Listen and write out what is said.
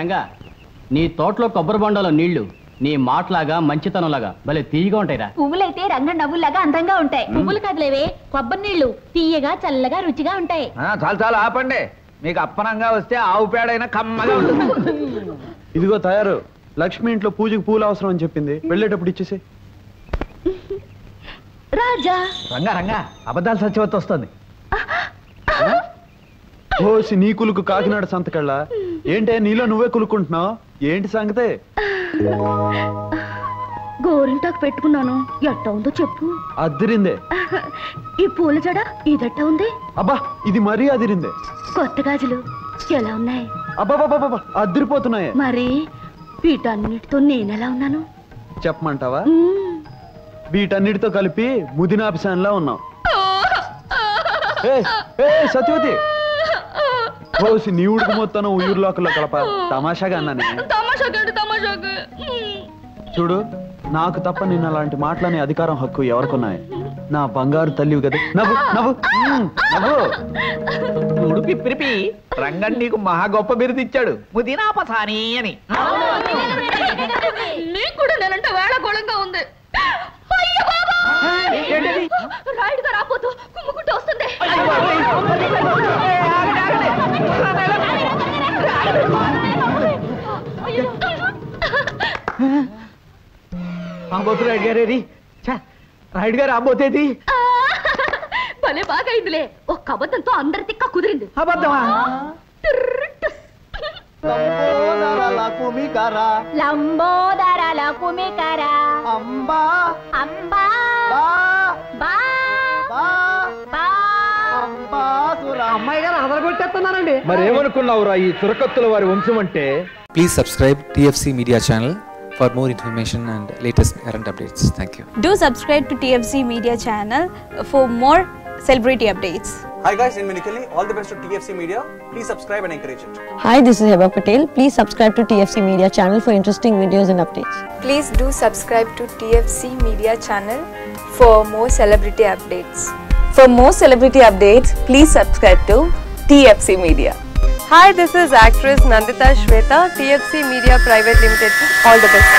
రంగా, నీ తోటలో కొబ్బరి బొండలో నీళ్లు నీ మాటలాగా మంచితనంలాగా భలే తీయగా ఉంటాయిరా. పువ్వులైతే రంగ నవ్వులాగా అందంగా ఉంటాయి. పువ్వులు కదలేవే, కొబ్బరి నీళ్లు తీయగా చల్లగా రుచిగా ఉంటాయి. చాలు చాలు ఆపండి. మీకు అప్పనంగా వస్తే ఆవు పేడైనా కమ్మగా ఉంటుంది. ఇదిగో తయారు. లక్ష్మి ఇంట్లో పూజకి పూలు అవసరం అని చెప్పింది, వెళ్ళేటప్పుడు ఇచ్చేసి. రాజా రంగా రంగా, అబద్ధాలు సత్యవతి వస్తుంది. ఓసి నీ కులుకు కాకినాడ సంతకళ్ళ ఏంటే నీలో నువ్వే కులుకుంటున్నావు? ఏంటి సంగతే? గోరింటాకు పెట్టుకున్నాను, ఎట్ట ఉందో చెప్పు. అదిరిందే. ఈ పూల జడ ఇదట్ట ఉంది. అబ్బా ఇది మరీ అదిరిందే. కొత్త గాజులు ఎలా ఉన్నాయి? అబ్బాబాబా అదిరిపోతున్నాయే. మరి వీటన్నిటితో నేనెలా ఉన్నాను చెప్పమంటావా? వీటన్నిటితో కలిపి ముదినాపిసాన్లా ఉన్నావు. సత్యవతి, ఓసి నీ ఉడుకు మొత్తం ఊర్లోకల్లో కలప తమాషాగా అన్నానే. చూడు, నాకు తప్ప నిన్న అలాంటి మాటలనే అధికారం హక్కు ఎవరికున్నాయి? నా బంగారు తల్లివి కదా. నవ్వు నవ్వు నవ్వు. చూడు పిప్పిరిపి, రంగన్ నీకు మహా గొప్ప బిరుదు ఇచ్చాడు, ముదినాపసాని అని. నీకు కూడా నేనంటే వేళకోళంగా ఉంది. రాయుడుగా రాపోతూ కుమ్ముకుంటూ వస్తుంది. రాయుడు గారేది, రాయుడు గారు రాబోతేది. భలే బాగా అయిందిలే. ఒక్క అబద్ధంతో అందరి తిక్క కుదిరింది. అబద్ధమా? లంబోదరాల కుమికర అంబా అంబా బా అమ్మాయి గారు అదరగొట్టేస్తున్నారండి. మరేమనుకున్నావురా ఈ తురకత్తుల వారి వంశం అంటే? Please subscribe TFC Media channel for more information and latest current updates. Thank you. Do subscribe to TFC Media channel for more celebrity updates. Hi guys, in Minikali, all the best to TFC Media. Please subscribe and encourage it. Hi, this is Heba Patel. Please subscribe to TFC Media channel for interesting videos and updates. Please do subscribe to TFC Media channel for more celebrity updates. For more celebrity updates, please subscribe to TFC Media. Hi, this is actress Nandita Shweta, TFC Media Private Limited. All the best.